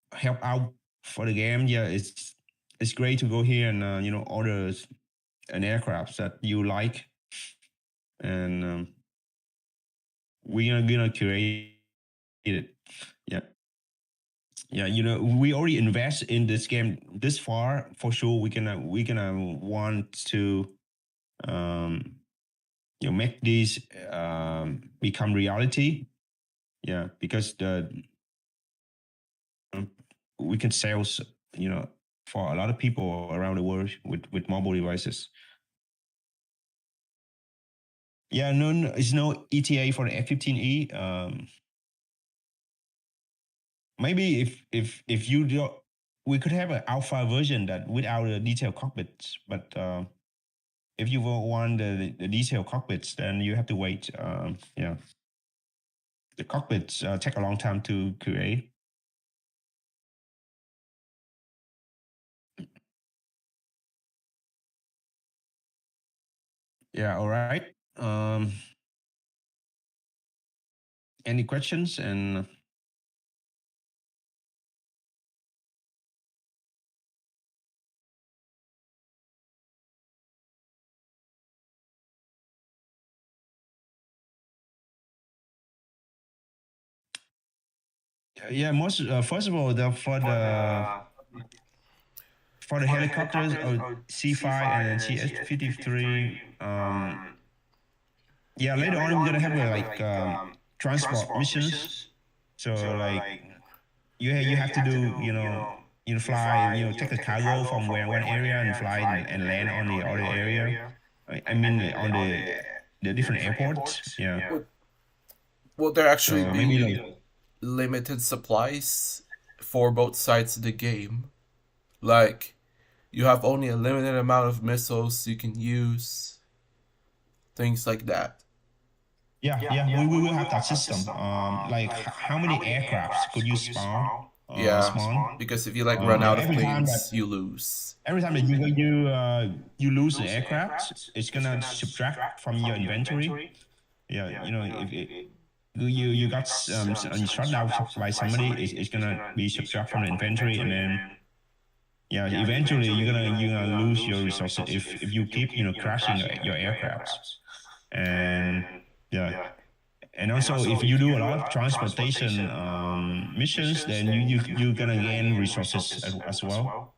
B: out for the game. Yeah, it's great to go here and order an aircraft that you like, and we're gonna curate it. Yeah. Yeah, we already invest in this game this far. For sure, we gonna want to make these become reality. Yeah, because we can sell for a lot of people around the world with mobile devices. Yeah, no, it's no ETA for the F-15E. Maybe if you do, we could have an alpha version that without the detailed cockpits. But if you want the detailed cockpits, then you have to wait. Yeah, the cockpits take a long time to create. Yeah. All right. Any questions? And yeah, most first of all, for the helicopters of C5 and CH-53. Yeah, later on we're gonna have like transport missions. So like you have to do fly, take the cargo from one area and fly and land on the other area. I mean on the different airports. Yeah.
C: Will there actually
B: So maybe
C: be
B: like
C: limited supplies for both sides of the game? Like, you have only a limited amount of missiles you can use, things like that.
B: yeah, we will have that system. Like how many aircrafts could you spawn?
C: Yeah,
B: Spawn.
C: because if you like run out of
B: Every time that
C: planes, you lose.
B: you lose the aircraft, it's gonna subtract from your inventory. Yeah, if you got shot down by somebody, it's gonna be subtract from the inventory, and then yeah, eventually you're gonna lose your resources if you keep crashing your aircrafts. And yeah, and also if you do a lot of transportation missions, then you're gonna gain resources as well.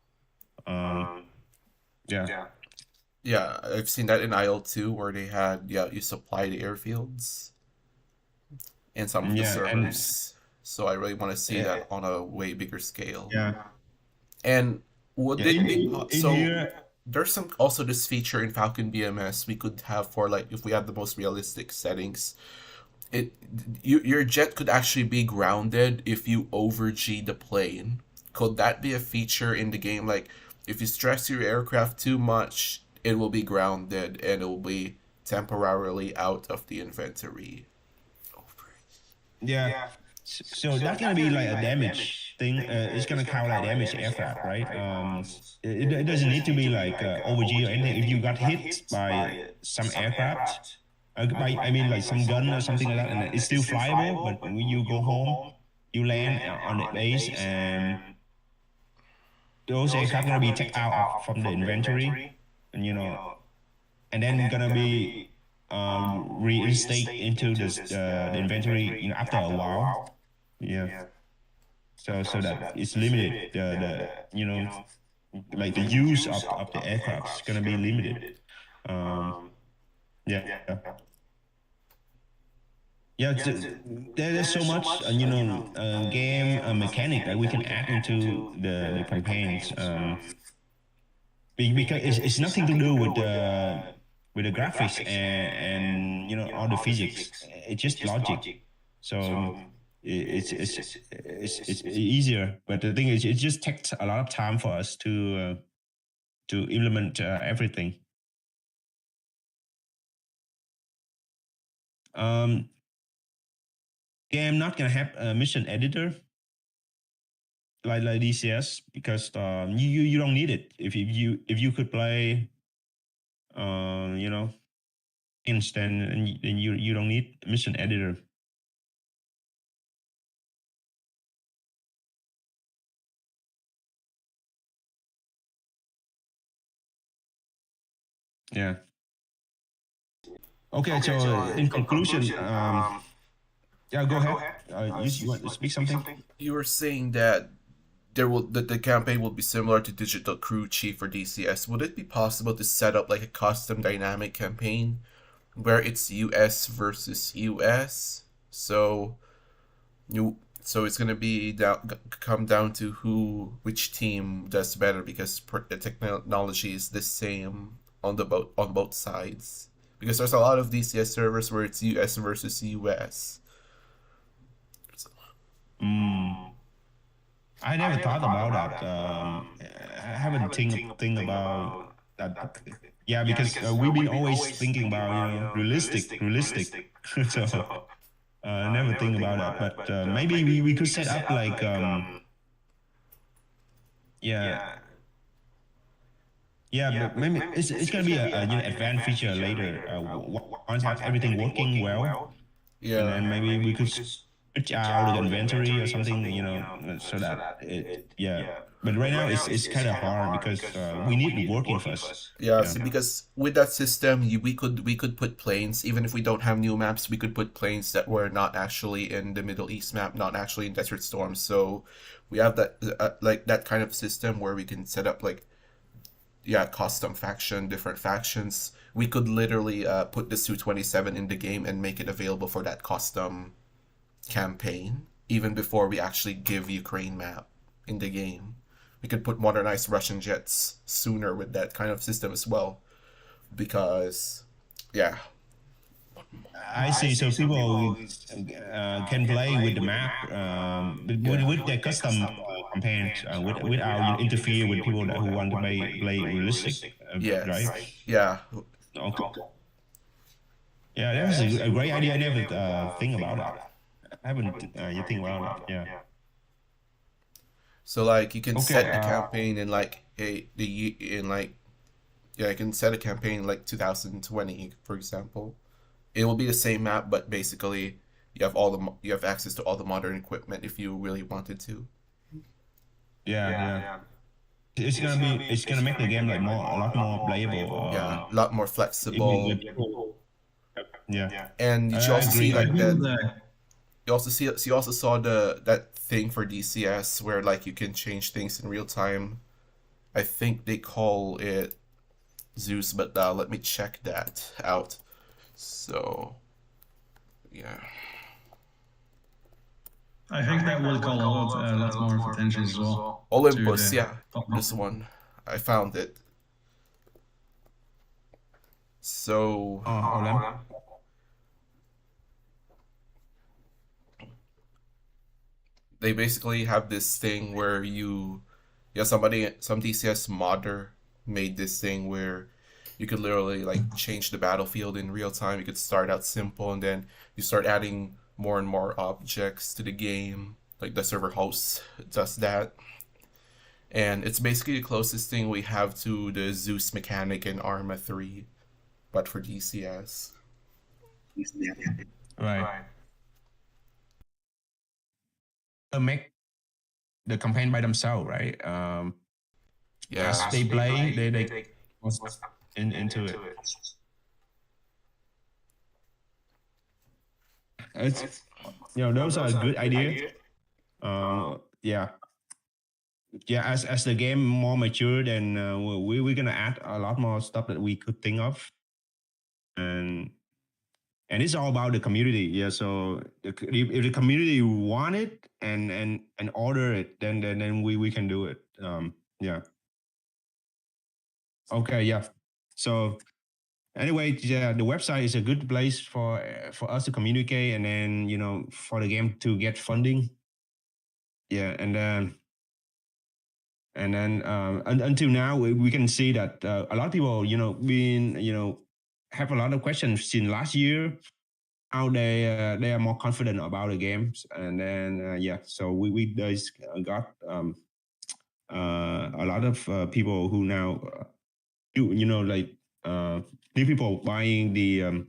B: Yeah.
C: Yeah, I've seen that in IL-2 where they had, you supply the airfields and some of the
B: Yeah, and
C: servers. So I really want to see that on a way bigger scale.
B: yeah,
C: And would
B: yeah.
C: it be
B: In
C: so?
B: here,
C: There's some also this feature in Falcon BMS we could have for, like, if we had the most realistic settings. Your jet could actually be grounded if you over G the plane. Could that be a feature in the game? Like, if you stress your aircraft too much, it will be grounded and it will be temporarily out of the inventory.
B: yeah. So that's gonna be like a damage thing. It's gonna count like damaged aircraft, right? It doesn't need to be like over G or anything. If you got hit by some aircraft, I mean like some gun or something like that, and it's still flyable, but when you go home, you land on the base, and those aircraft gonna be taken out from the inventory, and and then gonna be reinstate into the inventory, after a while. Yeah. So that it's limited. The like the use of the aircraft is gonna be limited. Yeah. Yeah, there's so much, game mechanic that we can add into the campaigns. Because it's nothing to do with the graphics and all the physics. It's just logic. So it's easier. But the thing is, it just takes a lot of time for us to implement everything. Game not gonna have a mission editor like DCS, because you don't need it. If you could play instant, and you don't need mission editor. Yeah. Okay, so in conclusion, yeah, go ahead. You want to speak something?
C: You were saying that the campaign will be similar to Digital Crew Chief for DCS. Would it be possible to set up like a custom dynamic campaign where it's US versus US? So it's gonna be come down to which team does better, because the technology is the same on both sides. Because there's a lot of DCS servers where it's US versus US.
B: I never thought about that. I haven't think about that. Yeah, because we've been always thinking about realistic. So I never think about that. But maybe we could set up like yeah. Yeah, but maybe it's gonna be a advanced feature later. Once have everything working well, and then maybe we could switch out the inventory or something, so that it. Yeah. But right now it's kind of hard because we need it working first.
C: Yeah, so because with that system, we could put planes. Even if we don't have new maps, we could put planes that were not actually in the Middle East map, not actually in Desert Storm. So we have that like that kind of system where we can set up like, yeah, custom faction, different factions. We could literally put the Su-27 in the game and make it available for that custom campaign even before we actually give Ukraine map in the game. We could put modernized Russian jets sooner with that kind of system as well, because yeah.
B: I see. So people can play with the map, with their custom campaigns, without interfere with people who want to play realistic.
C: Yes.
B: Right?
C: Yeah.
B: Okay. Yeah, that was a great idea. I never think about that. I haven't you think about that. Yeah.
C: So like you can set the campaign in like you can set a campaign in like 2020, for example. It will be the same map, but basically you have access to all the modern equipment if you really wanted to.
B: Yeah. It's gonna make the game like a lot more playable.
C: Yeah, a lot more flexible.
B: Yeah.
C: And you should also see like that.
F: that.
C: You also saw that thing for DCS where like you can change things in real time. I think they call it Zeus, but let me check that out. So, yeah.
F: I think that will call a lot more of attention as well.
C: Olympus, yeah, this one. I found it. So, they basically have this thing where some DCS modder made this thing where you could literally like change the battlefield in real time. You could start out simple and then you start adding more and more objects to the game. Like the server host does that. And it's basically the closest thing we have to the Zeus mechanic in Arma 3, but for DCS.
B: Right. make the campaign by themselves, right?
C: Yeah.
B: As they play, they into it. It's those are a good idea. Yeah, as the game more mature, then we're gonna add a lot more stuff that we could think of, and it's all about the community. Yeah, so if the community want it and order it, then we can do it. Yeah. Okay. Yeah. So anyway, yeah, the website is a good place for us to communicate, and then for the game to get funding. Yeah, and then until now we can see that a lot of people have a lot of questions since last year. Now they are more confident about the games, and then so we guys got a lot of people who now do like new people buying the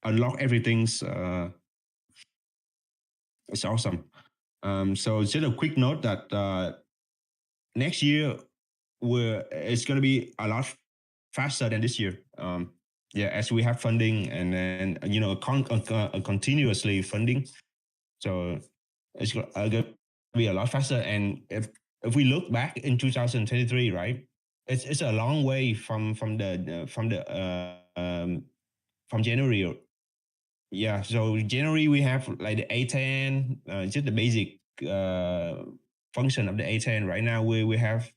B: unlock everything's. It's awesome. So just a quick note that next year it's going to be a lot faster than this year. As we have funding, and then continuously funding, so it's going to be a lot faster. And if we look back in 2023, right, it's a long way from January. Yeah, so January we have like the A10, just the basic function of the A10. Right now we have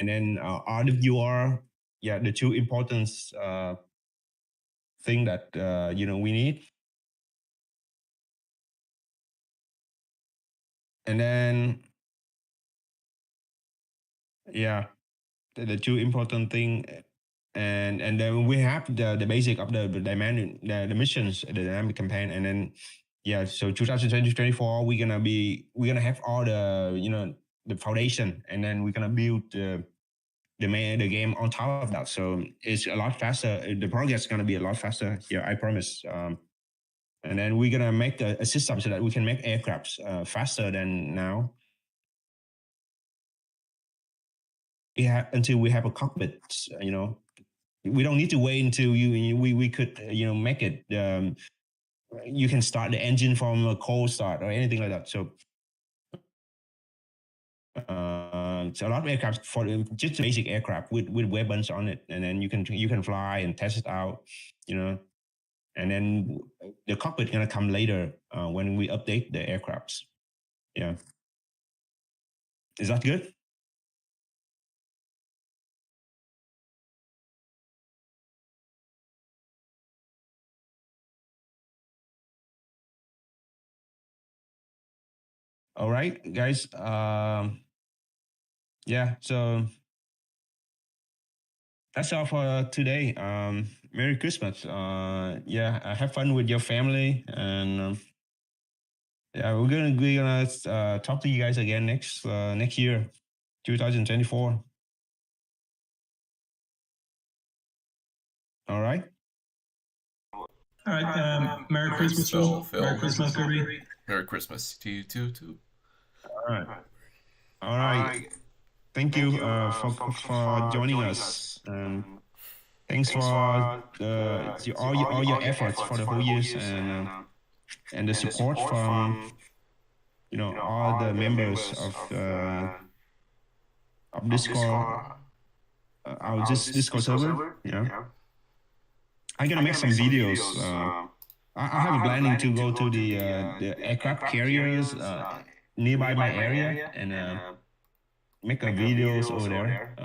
B: and then RWR, the two important thing that we need. And then the two important thing, and then we have the basic of the demand, the missions, the dynamic campaign, and then so 2024 we're gonna have all the the foundation, and then we're gonna build the game on top of that. So it's a lot faster. The progress is gonna be a lot faster. Yeah, I promise. And then we're gonna make a system so that we can make aircrafts faster than now. Until we have a cockpit, we don't need to wait until we could make it. You can start the engine from a cold start or anything like that. So so a lot of aircraft for just a basic aircraft with weapons on it, and then you can fly and test it out, and then the cockpit gonna come later when we update the aircrafts. Yeah, is that good? All right, guys. So that's all for today. Merry Christmas. Have fun with your family, and we're gonna talk to you guys again next year, 2024. All right.
F: All right. Merry Christmas, Phil. Merry Christmas, Kirby.
C: Merry Christmas to you too.
B: All right. Thank you for joining us. Thanks for all your efforts for the whole years, and the support from all the members of Discord, our Discord server. I'm gonna make some videos. I have a planning to go to the aircraft carriers nearby my area and make a videos over there.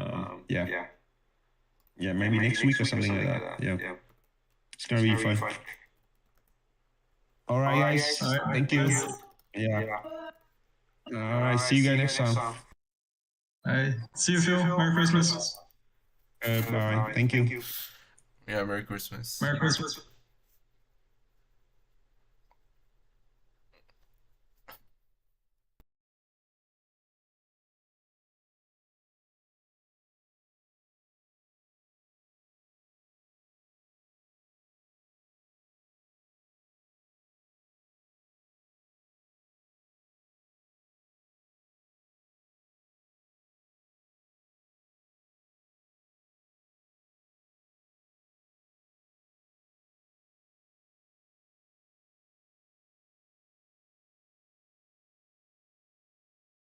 B: Maybe next week or something like that. Yeah, it's gonna be fun. All right, guys. Thank you. Yeah. All right. See you guys next time.
F: All right. See you, Phil. Merry Christmas.
B: Bye. Thank you.
C: Yeah, Merry Christmas.
F: Merry Christmas.